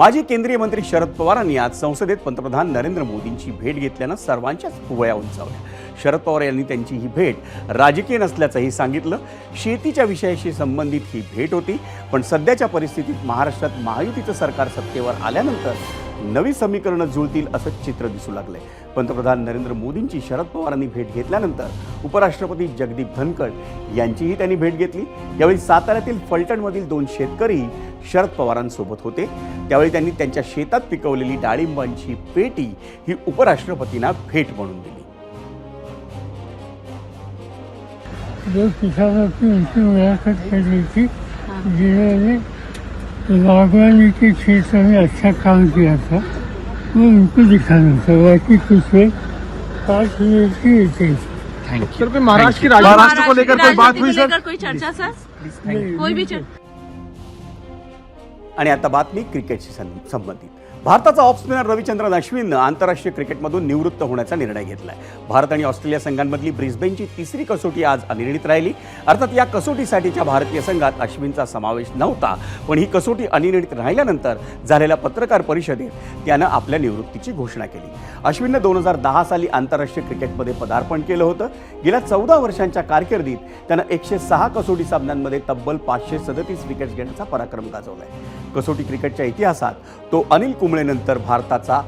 माजी केंद्रीय मंत्री शरद पवारांनी आज संसदेत पंतप्रधान नरेंद्र मोदींची भेट घेतल्यानं सर्वांच्याच भुवया उंचावल्या। शरद पवार यांनी त्यांची ही भेट राजकीय नसल्याचंही सांगितलं। शेतीच्या विषयाशी संबंधित ही भेट होती, पण सध्याच्या परिस्थितीत महाराष्ट्रात महायुतीचं सरकार सत्तेवर आल्यानंतर नवी समीकरणं जुळतील असं चित्र दिसू लागलंय। पंतप्रधान नरेंद्र मोदींची शरद पवारांनी भेट घेतल्यानंतर उपराष्ट्रपती जगदीप धनखड यांचीही त्यांनी भेट घेतली। यावेळी साताऱ्यातील फलटणमधील 2 शेतकरी शरद पवारांसोबत होते। त्यावेळी त्यांनी त्यांच्या शेतात पिकवलेली डाळिंबांची पेटी ही उपराष्ट्रपतींना भेट म्हणून दिली। जो किसानों की उनकी मुलाकात करनी थी, जिन्होंने बागवानी के क्षेत्र में अच्छा काम किया था, वो उनको दिखाना था। बाकी कुछ लोग 5 मिनट की थे। सर, कोई महाराष्ट्र को लेकर कोई बात हुई सर? कोई चर्चा सर? कोई भी चर्चा? आणि आता बातमी क्रिकेटशी संबंधित। भारताचा ऑफ स्पिनर रविचंद्रन अश्विननं आंतरराष्ट्रीय क्रिकेटमधून निवृत्त होण्याचा निर्णय घेतलाय। भारत आणि ऑस्ट्रेलिया संघांमधली ब्रिस्बेनची 3री कसोटी आज अनिर्णित राहिली। अर्थात या कसोटीसाठीच्या भारतीय संघात अश्विनचा समावेश नव्हता, पण ही कसोटी अनिर्णित राहिल्यानंतर झालेल्या पत्रकार परिषदेत त्यानं आपल्या निवृत्तीची घोषणा केली। अश्विननं 2010 साली आंतरराष्ट्रीय क्रिकेटमध्ये पदार्पण केलं होतं। गेल्या 14 वर्षांच्या कारकिर्दीत त्यानं 106 कसोटी सामन्यांमध्ये तब्बल 537 विकेट्स घेण्याचा पराक्रम गाजवलाय। कसोटी क्रिकेटच्या इतिहासात तो अनिल कुंबळेनंतर भारताचा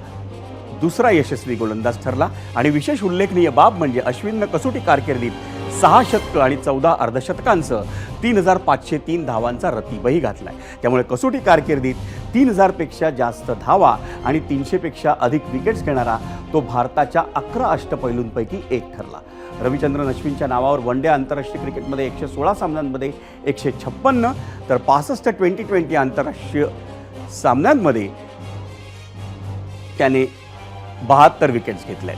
दुसरा यशस्वी गोलंदाज ठरला। आणि विशेष उल्लेखनीय बाब म्हणजे अश्विननं कसोटी कारकिर्दीत 6 शतकं आणि 14 अर्धशतकांसह 3503 धावांचा रतीबही घातलाय। त्यामुळे कसोटी कारकिर्दीत 3000 पेक्षा जास्त धावा आणि 300 पेक्षा अधिक विकेट्स घेणारा तो भारताच्या 11 अष्टपैलूंपैकी एक ठरला। रविचंद्रन अश्विनच्या नावावर वन डे आंतरराष्ट्रीय क्रिकेटमध्ये 116 सामन्यांमध्ये 156 तर 65 T20 आंतरराष्ट्रीय सामन्यांमध्ये त्याने 72 विकेट्स घेतल्या।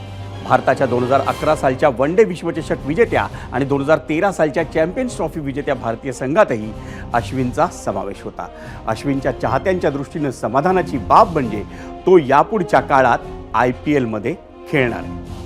भारताच्या 2011 सालच्या वन डे विश्वचषक विजेत्या आणि 2013 सालच्या चॅम्पियन्स ट्रॉफी विजेत्या भारतीय संघातही अश्विनचा समावेश होता। अश्विनच्या चाहत्यांच्या दृष्टीनं समाधानाची बाब म्हणजे तो यापुढच्या काळात IPL मध्ये खेळणार आहे।